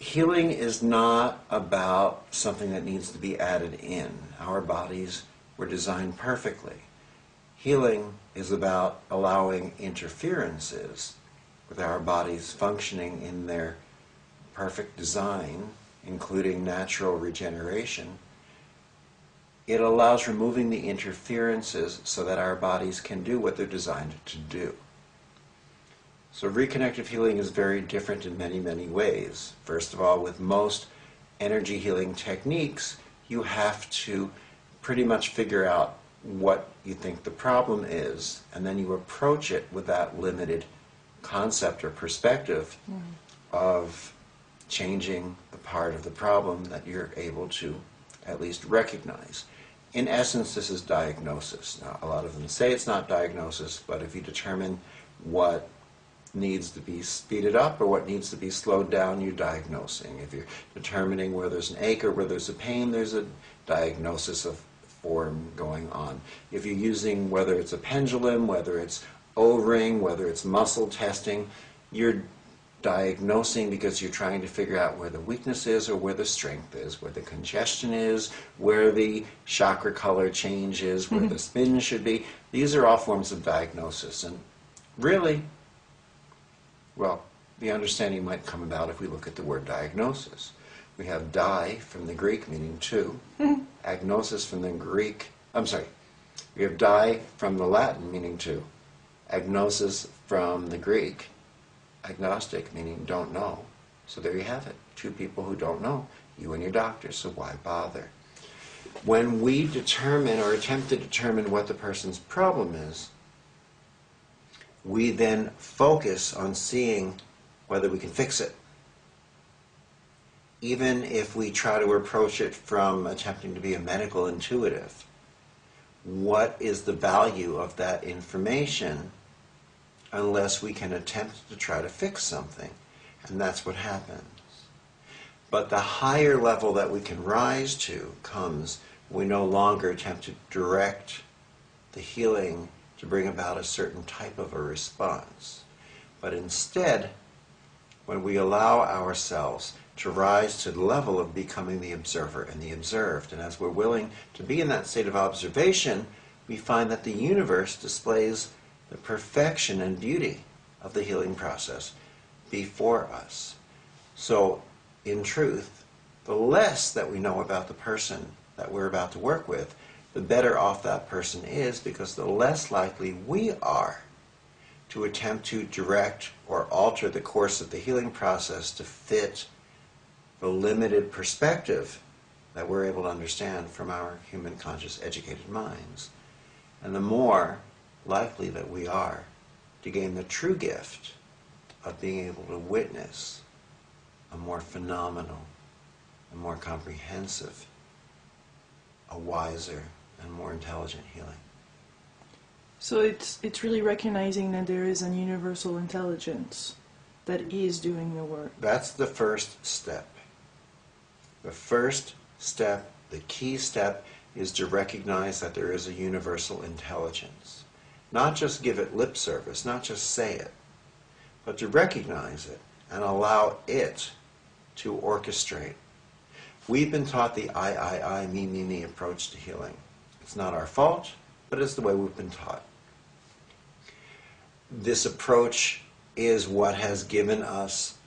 Healing is not about something that needs to be added in. Our bodies were designed perfectly. Healing is about allowing interferences with our bodies functioning in their perfect design, including natural regeneration. It allows removing the interferences so that our bodies can do what they're designed to do. So reconnective healing is very different in many, many ways. First of all, with most energy healing techniques, you have to pretty much figure out what you think the problem is, and then you approach it with that limited concept or perspective of changing the part of the problem that you're able to at least recognize. In essence, this is diagnosis. Now, a lot of them say it's not diagnosis, but if you determine what needs to be speeded up or what needs to be slowed down, you're diagnosing. If you're determining where there's an ache or where there's a pain, there's a diagnosis of form going on. If you're using, whether it's a pendulum, whether it's O-ring, whether it's muscle testing, you're diagnosing because you're trying to figure out where the weakness is or where the strength is, where the congestion is, where the chakra color change is, where the spin should be. These are all forms of diagnosis. And really, well, the understanding might come about if we look at the word diagnosis. We have di from the Greek, meaning two. Agnosis from the Greek, we have di from the Latin, meaning two. Agnosis from the Greek, agnostic, meaning don't know. So there you have it. Two people who don't know, you and your doctor, so why bother? When we determine or attempt to determine what the person's problem is, we then focus on seeing whether we can fix it. Even if we try to approach it from attempting to be a medical intuitive, what is the value of that information unless we can attempt to try to fix something? And that's what happens. But the higher level that we can rise to comes when we no longer attempt to direct the healing to bring about a certain type of a response. But instead, when we allow ourselves to rise to the level of becoming the observer and the observed, and as we're willing to be in that state of observation, we find that the universe displays the perfection and beauty of the healing process before us. So, in truth, the less that we know about the person that we're about to work with, the better off that person is, because the less likely we are to attempt to direct or alter the course of the healing process to fit the limited perspective that we're able to understand from our human conscious educated minds. And the more likely that we are to gain the true gift of being able to witness a more phenomenal, a more comprehensive, a wiser, and more intelligent healing. So it's really recognizing that there is an universal intelligence that is doing the work. That's the first step. The first step, the key step, is to recognize that there is a universal intelligence. Not just give it lip service, not just say it, but to recognize it and allow it to orchestrate. We've been taught the I, me approach to healing. It's not our fault, but it's the way we've been taught. This approach is what has given us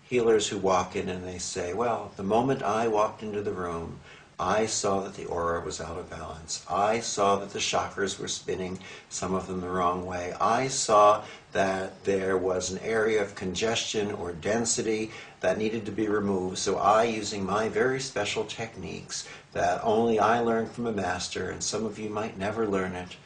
healers who walk in and they say, well, the moment I walked into the room, I saw that the aura was out of balance. I saw that the chakras were spinning, some of them the wrong way. I saw that there was an area of congestion or density that needed to be removed. So I, using my very special techniques that only I learned from a master, and some of you might never learn it,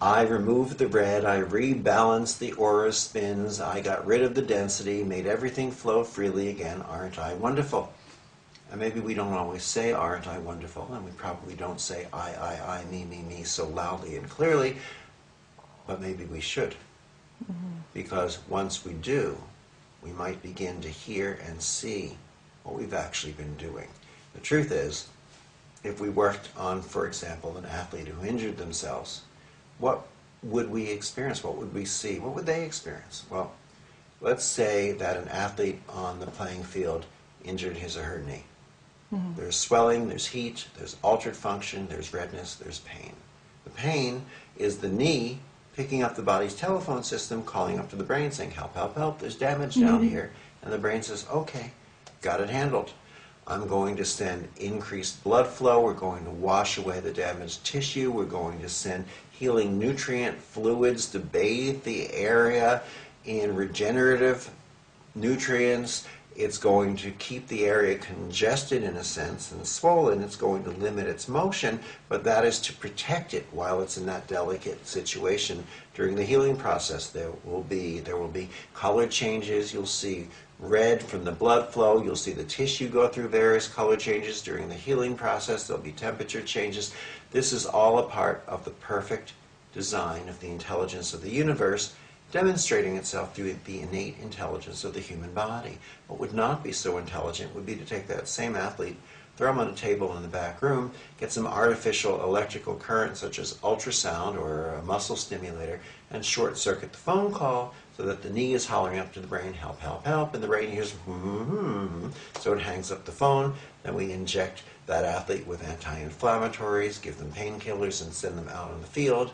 I removed the red, I rebalanced the aura spins, I got rid of the density, made everything flow freely again. Aren't I wonderful? And maybe we don't always say, aren't I wonderful? And we probably don't say, I, me so loudly and clearly, but maybe we should. Because once we do, we might begin to hear and see what we've actually been doing. The truth is, if we worked on, for example, an athlete who injured themselves, what would we experience? What would we see? What would they experience? Well, let's say that an athlete on the playing field injured his or her knee. There's swelling, there's heat, there's altered function, there's redness, there's pain. The pain is the knee picking up the body's telephone system, calling up to the brain, saying, help, help, help, there's damage down here. And the brain says, okay, got it handled. I'm going to send increased blood flow. We're going to wash away the damaged tissue. We're going to send healing nutrient fluids to bathe the area in regenerative nutrients. It's going to keep the area congested in a sense and swollen. It's going to limit its motion, but that is to protect it while it's in that delicate situation. During the healing process, there will be color changes. You'll see red from the blood flow. You'll see the tissue go through various color changes during the healing process. There'll be temperature changes. This is all a part of the perfect design of the intelligence of the universe, demonstrating itself through the innate intelligence of the human body. What would not be so intelligent would be to take that same athlete, throw him on a table in the back room, get some artificial electrical current such as ultrasound or a muscle stimulator, and short-circuit the phone call so that the knee is hollering up to the brain, help, help, help, and the brain hears, so it hangs up the phone. Then we inject that athlete with anti-inflammatories, give them painkillers, and send them out on the field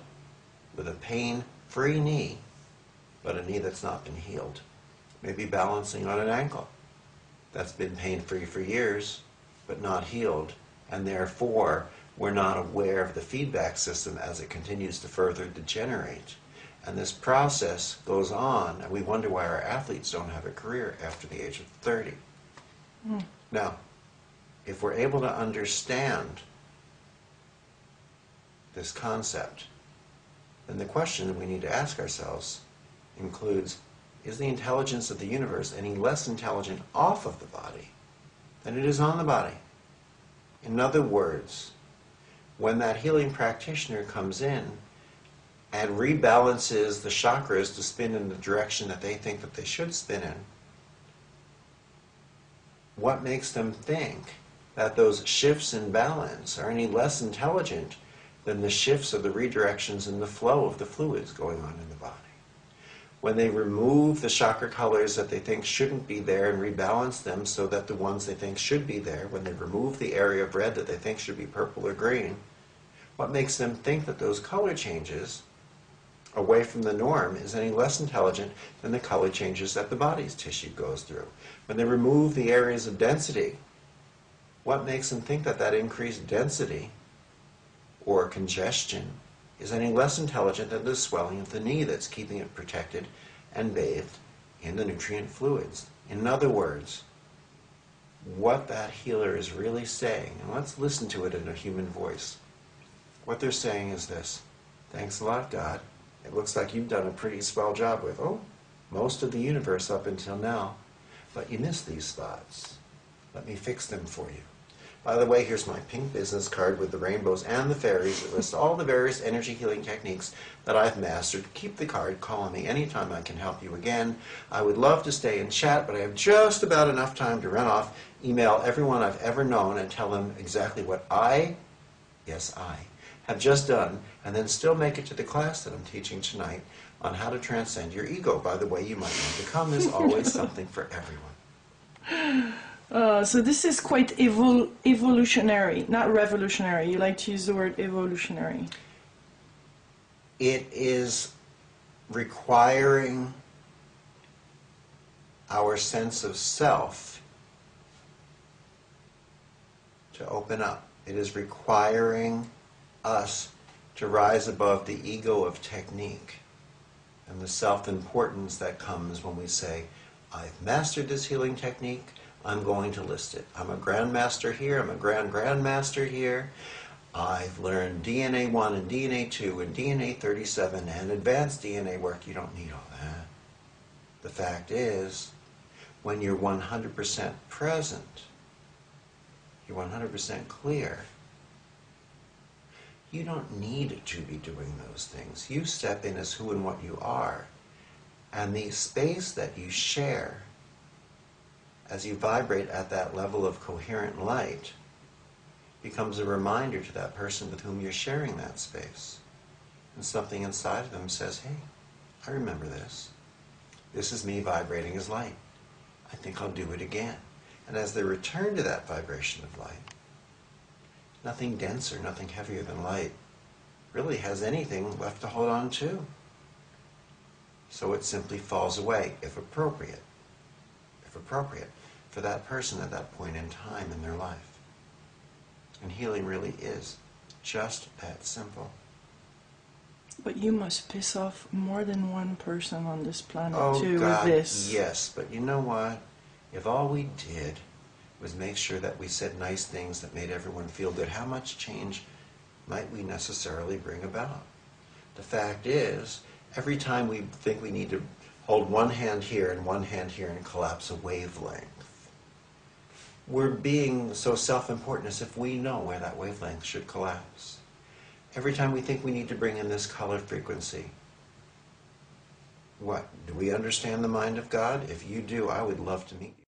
with a pain-free knee, but a knee that's not been healed. Maybe balancing on an ankle that's been pain-free for years, but not healed, and therefore we're not aware of the feedback system as it continues to further degenerate. And this process goes on, and we wonder why our athletes don't have a career after the age of 30. Now, if we're able to understand this concept, then the question that we need to ask ourselves includes, is the intelligence of the universe any less intelligent off of the body than it is on the body? In other words, when that healing practitioner comes in and rebalances the chakras to spin in the direction that they think that they should spin in, what makes them think that those shifts in balance are any less intelligent than the shifts of the redirections in the flow of the fluids going on in the body? When they remove the chakra colors that they think shouldn't be there and rebalance them so that the ones they think should be there, when they remove the area of red that they think should be purple or green, what makes them think that those color changes away from the norm is any less intelligent than the color changes that the body's tissue goes through? When they remove the areas of density, what makes them think that that increased density or congestion is any less intelligent than the swelling of the knee that's keeping it protected and bathed in the nutrient fluids? In other words, what that healer is really saying, and let's listen to it in a human voice. What they're saying is this: thanks a lot, God. It looks like you've done a pretty swell job with, most of the universe up until now, but you missed these spots. Let me fix them for you. By the way, here's my pink business card with the rainbows and the fairies. It lists all the various energy healing techniques that I've mastered. Keep the card. Call on me anytime I can help you again. I would love to stay and chat, but I have just about enough time to run off, email everyone I've ever known and tell them exactly what I have just done, and then still make it to the class that I'm teaching tonight on how to transcend your ego. By the way, you might want to come. There's always something for everyone. So this is quite evolutionary, not revolutionary. You like to use the word evolutionary. It is requiring our sense of self to open up. It is requiring us to rise above the ego of technique and the self-importance that comes when we say, I've mastered this healing technique, I'm going to list it. I'm a grandmaster here, I'm a grandmaster here. I've learned DNA 1 and DNA 2 and DNA 37 and advanced DNA work. You don't need all that. The fact is, when you're 100% present, you're 100% clear, you don't need to be doing those things. You step in as who and what you are. And the space that you share as you vibrate at that level of coherent light becomes a reminder to that person with whom you're sharing that space. And something inside of them says, hey, I remember this. This is me vibrating as light. I think I'll do it again. And as they return to that vibration of light, nothing denser, nothing heavier than light really has anything left to hold on to. So it simply falls away, if appropriate, for that person at that point in time in their life. And healing really is just that simple. But you must piss off more than one person on this planet Oh too God, with this. yes, but you know what? If all we did was make sure that we said nice things that made everyone feel good, how much change might we necessarily bring about? The fact is, every time we think we need to hold one hand here and one hand here and collapse a wavelength, we're being so self-important as if we know where that wavelength should collapse. Every time we think we need to bring in this color frequency, what? Do we understand the mind of God? If you do, I would love to meet you.